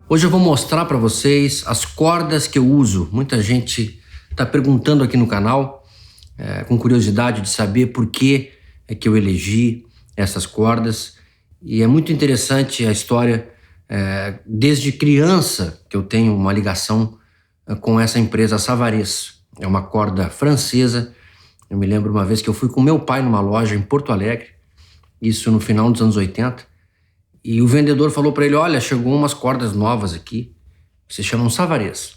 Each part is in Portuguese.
Hoje eu vou mostrar para vocês as cordas que eu uso. Muita gente está perguntando aqui no canal, com curiosidade de saber por que é que eu elegi essas cordas. E é muito interessante a história. Desde criança que eu tenho uma ligação com essa empresa Savarez. É uma corda francesa. Eu me lembro uma vez que eu fui com meu pai numa loja em Porto Alegre, isso no final dos anos 80, e o vendedor falou para ele: olha, chegou umas cordas novas aqui, que se chamam Savarez.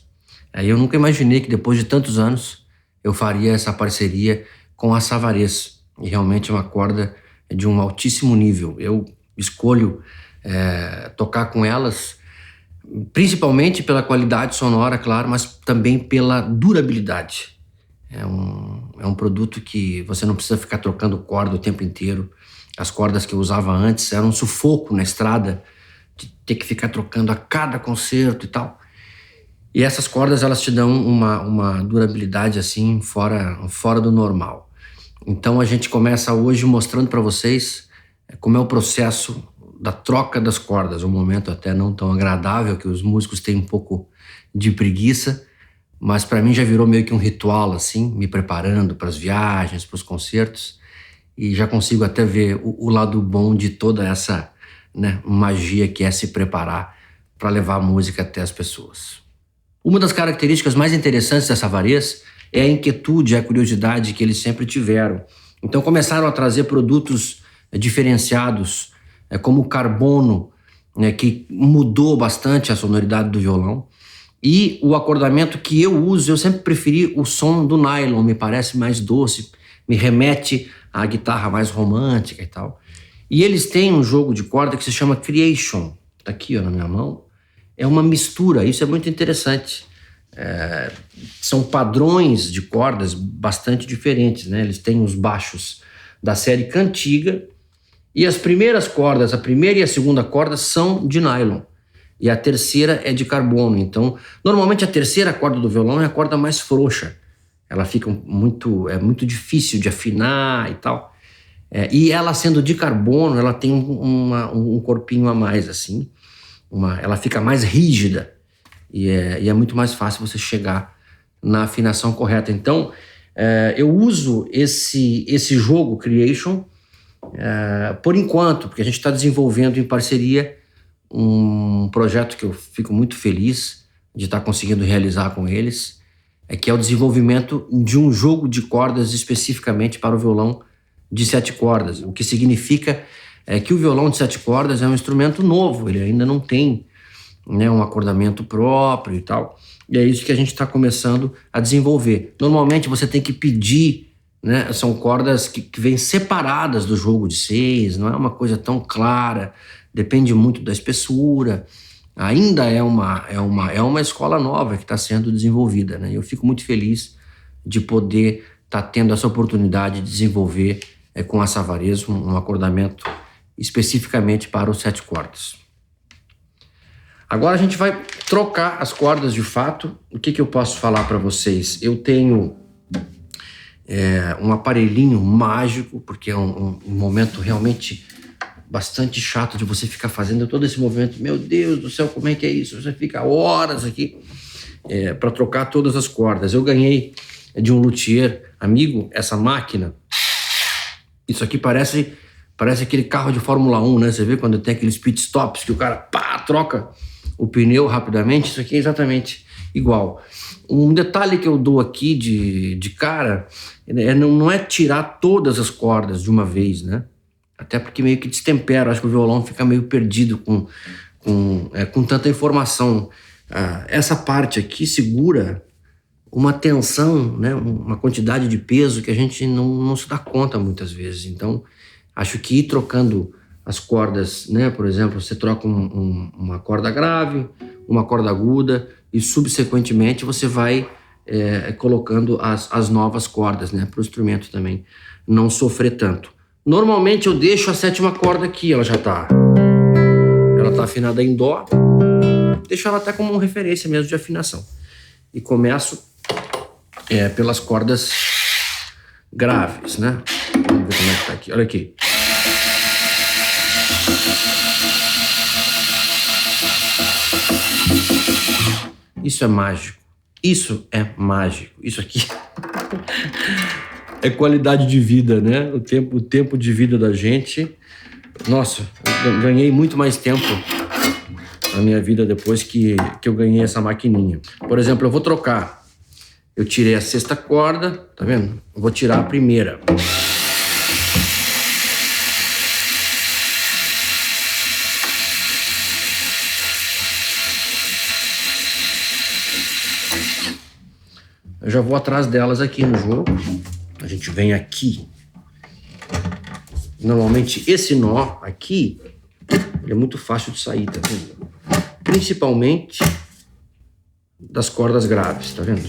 Aí eu nunca imaginei que depois de tantos anos eu faria essa parceria com a Savarez. E realmente é uma corda de um altíssimo nível. Eu escolho tocar com elas principalmente pela qualidade sonora, claro, mas também pela durabilidade. É um produto que você não precisa ficar trocando corda o tempo inteiro. As cordas que eu usava antes eram um sufoco na estrada, de ter que ficar trocando a cada concerto e tal. E essas cordas, elas te dão uma durabilidade assim, fora do normal. Então a gente começa hoje mostrando para vocês como é o processo da troca das cordas. Um momento até não tão agradável, que os músicos têm um pouco de preguiça, mas para mim já virou meio que um ritual, assim, me preparando para as viagens, para os concertos, e já consigo até ver o lado bom de toda essa, magia que é se preparar para levar a música até as pessoas. Uma das características mais interessantes da Savarez é a inquietude e a curiosidade que eles sempre tiveram. Então começaram a trazer produtos diferenciados, como o carbono, que mudou bastante a sonoridade do violão. E o acordamento que eu uso, eu sempre preferi o som do nylon, me parece mais doce, me remete à guitarra mais romântica e tal. E eles têm um jogo de corda que se chama Creation, tá aqui na minha mão. É uma mistura, isso é muito interessante. São padrões de cordas bastante diferentes, né? Eles têm os baixos da série cantiga, e as primeiras cordas, a primeira e a segunda corda, são de nylon. E a terceira é de carbono. Então, normalmente a terceira corda do violão é a corda mais frouxa. Ela fica é muito difícil de afinar e tal. E ela sendo de carbono, ela tem um corpinho a mais, assim. Ela fica mais rígida. E é muito mais fácil você chegar na afinação correta. Então, eu uso esse jogo Creation por enquanto, porque a gente está desenvolvendo em parceria um projeto que eu fico muito feliz de estar conseguindo realizar com eles, que é o desenvolvimento de um jogo de cordas especificamente para o violão de 7 cordas, o que significa que o violão de 7 cordas é um instrumento novo, ele ainda não tem um acordamento próprio e tal, e é isso que a gente está começando a desenvolver. Normalmente você tem que pedir, são cordas que vêm separadas do jogo de 6, não é uma coisa tão clara, depende muito da espessura. Ainda é uma escola nova que está sendo desenvolvida, né? Eu fico muito feliz de poder estar tendo essa oportunidade de desenvolver com a Savarez um acordamento especificamente para os 7 cordas. Agora a gente vai trocar as cordas de fato. O que eu posso falar para vocês? Eu tenho um aparelhinho mágico, porque é um momento realmente bastante chato de você ficar fazendo todo esse movimento. Meu Deus do céu, como é que é isso? Você fica horas aqui para trocar todas as cordas. Eu ganhei de um luthier amigo essa máquina. Isso aqui parece aquele carro de Fórmula 1, né? Você vê quando tem aqueles pit stops que o cara troca o pneu rapidamente. Isso aqui é exatamente igual. Um detalhe que eu dou aqui de cara não é tirar todas as cordas de uma vez, né? Até porque meio que destempera, acho que o violão fica meio perdido com tanta informação. Essa parte aqui segura uma tensão, né? Uma quantidade de peso que a gente não se dá conta muitas vezes. Então, acho que ir trocando as cordas, né? Por exemplo, você troca uma corda grave, uma corda aguda, e subsequentemente você vai colocando as novas cordas, né? Para o instrumento também não sofrer tanto. Normalmente eu deixo a 7ª corda aqui, ela tá afinada em dó, deixo ela até como uma referência mesmo de afinação. E começo pelas cordas graves, né? Vamos ver como é que tá aqui, olha aqui. Isso é mágico. Isso é mágico. Isso aqui é qualidade de vida, né? O tempo de vida da gente. Nossa, eu ganhei muito mais tempo na minha vida depois que eu ganhei essa maquininha. Por exemplo, eu vou trocar. Eu tirei a sexta corda, tá vendo? Eu vou tirar a primeira. Eu já vou atrás delas aqui no jogo. A gente vem aqui. Normalmente esse nó aqui, ele é muito fácil de sair, tá vendo? Principalmente das cordas graves, tá vendo?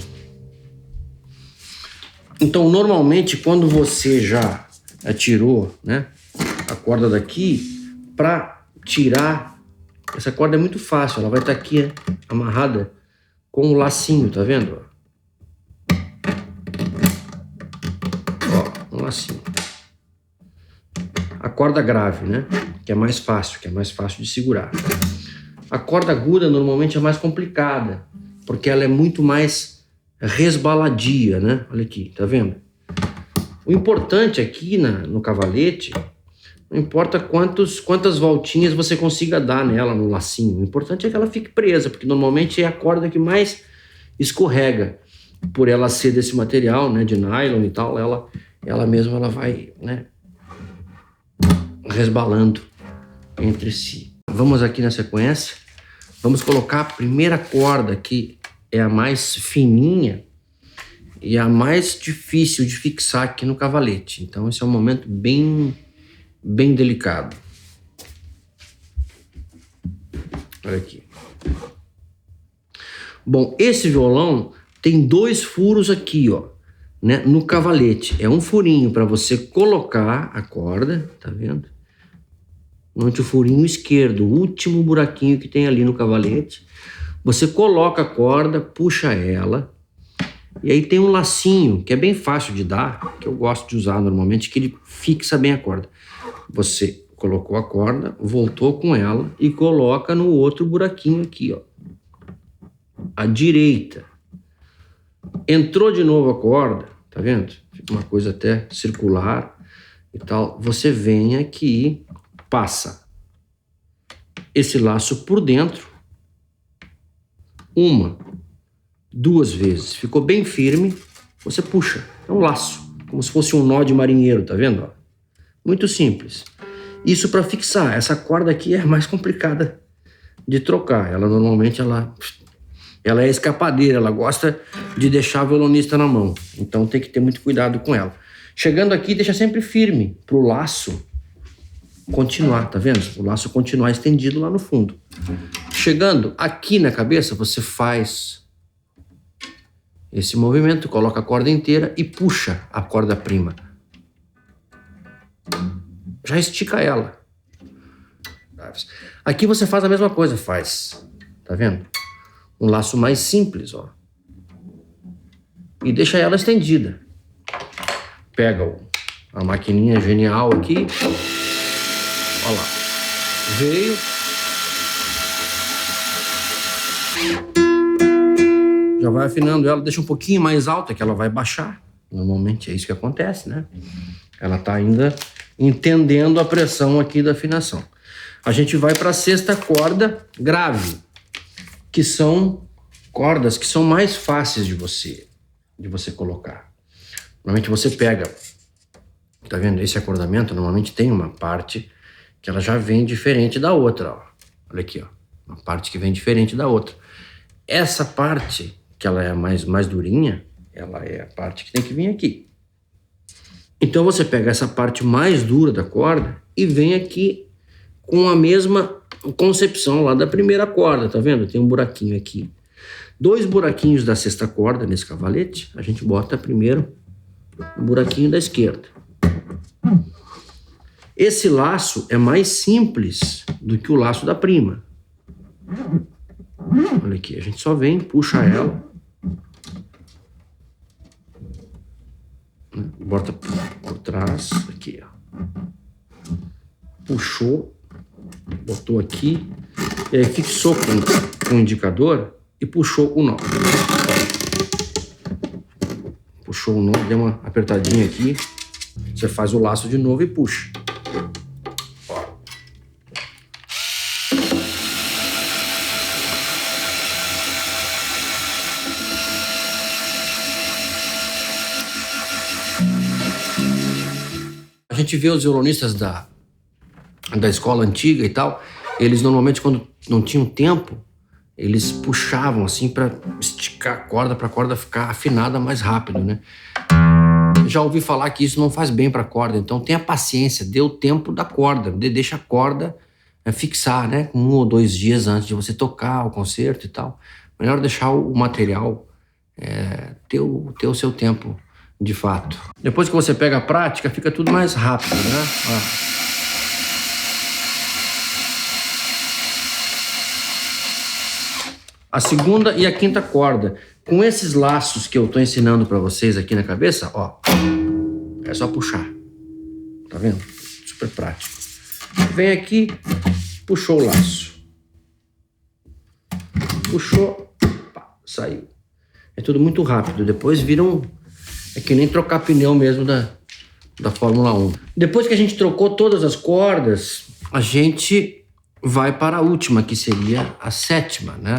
Então, normalmente, quando você já tirou, né, a corda daqui, para tirar, essa corda é muito fácil, ela vai estar aqui amarrada com um lacinho, tá vendo? Ó, um lacinho. A corda grave, né, que é mais fácil de segurar. A corda aguda normalmente é mais complicada, porque ela é muito mais resbaladia, né? Olha aqui, tá vendo? O importante aqui no cavalete, não importa quantas voltinhas você consiga dar nela no lacinho, o importante é que ela fique presa, porque normalmente é a corda que mais escorrega, por ela ser desse material, né, de nylon e tal, ela mesma ela vai, né, resbalando entre si. Vamos aqui na sequência, vamos colocar a primeira corda aqui, é a mais fininha e a mais difícil de fixar aqui no cavalete. Então esse é um momento bem delicado. Olha aqui. Bom, esse violão tem 2 furos aqui, ó, né, no cavalete. É um furinho para você colocar a corda, tá vendo? Onde o furinho esquerdo, o último buraquinho que tem ali no cavalete. Você coloca a corda, puxa ela, e aí tem um lacinho, que é bem fácil de dar, que eu gosto de usar normalmente, que ele fixa bem a corda. Você colocou a corda, voltou com ela e coloca no outro buraquinho aqui, ó, à direita. Entrou de novo a corda, tá vendo? Fica uma coisa até circular e tal. Você vem aqui, passa esse laço por dentro, 1, 2 vezes, ficou bem firme, você puxa, é um laço, como se fosse um nó de marinheiro, tá vendo? Muito simples. Isso para fixar, essa corda aqui é mais complicada de trocar, ela normalmente ela é escapadeira, ela gosta de deixar o violonista na mão, então tem que ter muito cuidado com ela. Chegando aqui, deixa sempre firme, pro laço continuar, tá vendo? O laço continuar estendido lá no fundo. Chegando aqui na cabeça, você faz esse movimento, coloca a corda inteira e puxa a corda prima. Já estica ela. Aqui você faz a mesma coisa, tá vendo? Um laço mais simples, ó. E deixa ela estendida. Pega a maquininha genial aqui. Olha lá. Veio. Já vai afinando ela, deixa um pouquinho mais alta que ela vai baixar. Normalmente é isso que acontece, né? Ela tá ainda entendendo a pressão aqui da afinação. A gente vai para a sexta corda grave, que são cordas que são mais fáceis de você colocar. Normalmente você pega, tá vendo? Esse acordamento normalmente tem uma parte que ela já vem diferente da outra, ó. Olha aqui, ó. Uma parte que vem diferente da outra. Essa parte, que ela é mais durinha, ela é a parte que tem que vir aqui. Então você pega essa parte mais dura da corda e vem aqui com a mesma concepção lá da primeira corda, tá vendo? Tem um buraquinho aqui. 2 buraquinhos da sexta corda nesse cavalete, a gente bota primeiro no buraquinho da esquerda. Esse laço é mais simples do que o laço da prima. Olha aqui, a gente só vem, puxa ela, bota por trás, aqui, ó. Puxou, botou aqui, e aí fixou com o indicador e puxou o nó. Puxou o nó, deu uma apertadinha aqui, você faz o laço de novo e puxa. Ó. A gente vê os violonistas da escola antiga e tal, eles normalmente quando não tinham tempo, eles puxavam assim para esticar a corda, para a corda ficar afinada mais rápido, né? Já ouvi falar que isso não faz bem para a corda, então tenha paciência, dê o tempo da corda, deixa a corda fixar, né? 1 ou 2 dias antes de você tocar o concerto e tal. Melhor deixar o material ter o seu tempo de fato. Depois que você pega a prática, fica tudo mais rápido, né? Ó. A segunda e a quinta corda. Com esses laços que eu tô ensinando para vocês aqui na cabeça, ó, é só puxar. Tá vendo? Super prático. Vem aqui, puxou o laço. Puxou, pá, saiu. É tudo muito rápido. Depois vira é que nem trocar pneu mesmo da Fórmula 1. Depois que a gente trocou todas as cordas, a gente vai para a última, que seria a sétima, né?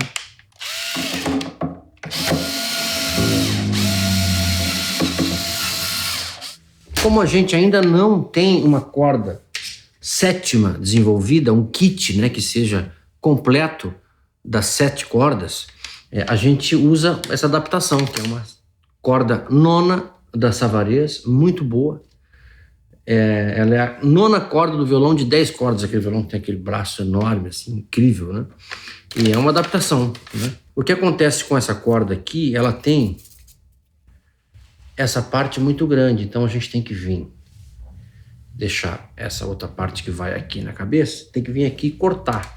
Como a gente ainda não tem uma corda sétima desenvolvida, um kit, né, que seja completo das 7 cordas, a gente usa essa adaptação, que é uma corda nona da Savarez, muito boa. Ela é a 9ª corda do violão de 10 cordas, aquele violão que tem aquele braço enorme, assim, incrível, né? E é uma adaptação, né? O que acontece com essa corda aqui, ela tem essa parte muito grande, então a gente tem que vir, deixar essa outra parte que vai aqui na cabeça, tem que vir aqui e cortar,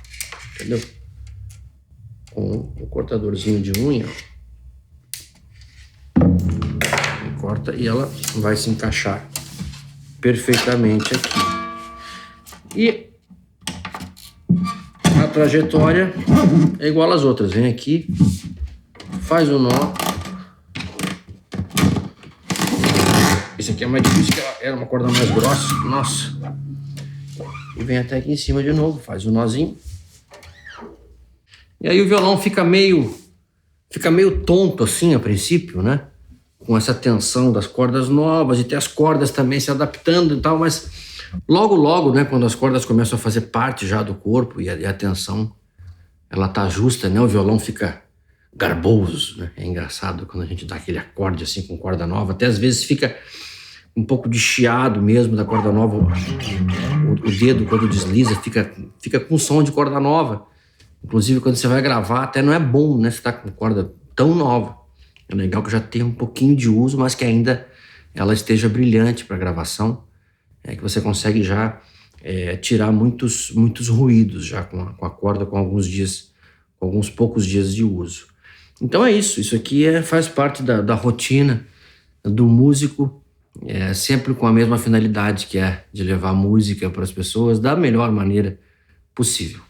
entendeu? Com um cortadorzinho de unha, corta e ela vai se encaixar perfeitamente aqui. E a trajetória é igual às outras, vem aqui, faz o nó. Esse aqui é mais difícil, que ela era uma corda mais grossa, nossa. E vem até aqui em cima de novo, faz o nozinho. E aí o violão fica meio tonto assim a princípio, né? Com essa tensão das cordas novas e ter as cordas também se adaptando e tal, mas logo, né, quando as cordas começam a fazer parte já do corpo e a tensão, ela tá justa, né? O violão fica garboso, né? É engraçado quando a gente dá aquele acorde assim com corda nova, até às vezes fica um pouco de chiado mesmo da corda nova, o dedo quando desliza fica com som de corda nova. Inclusive quando você vai gravar até não é bom, né? Você tá com corda tão nova. É legal que já tenha um pouquinho de uso, mas que ainda ela esteja brilhante para gravação, que você consegue já tirar muitos ruídos já com a corda com alguns poucos dias de uso. Então é isso aqui faz parte da rotina do músico, sempre com a mesma finalidade, que é de levar música para as pessoas da melhor maneira possível.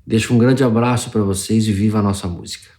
Deixo um grande abraço para vocês e viva a nossa música.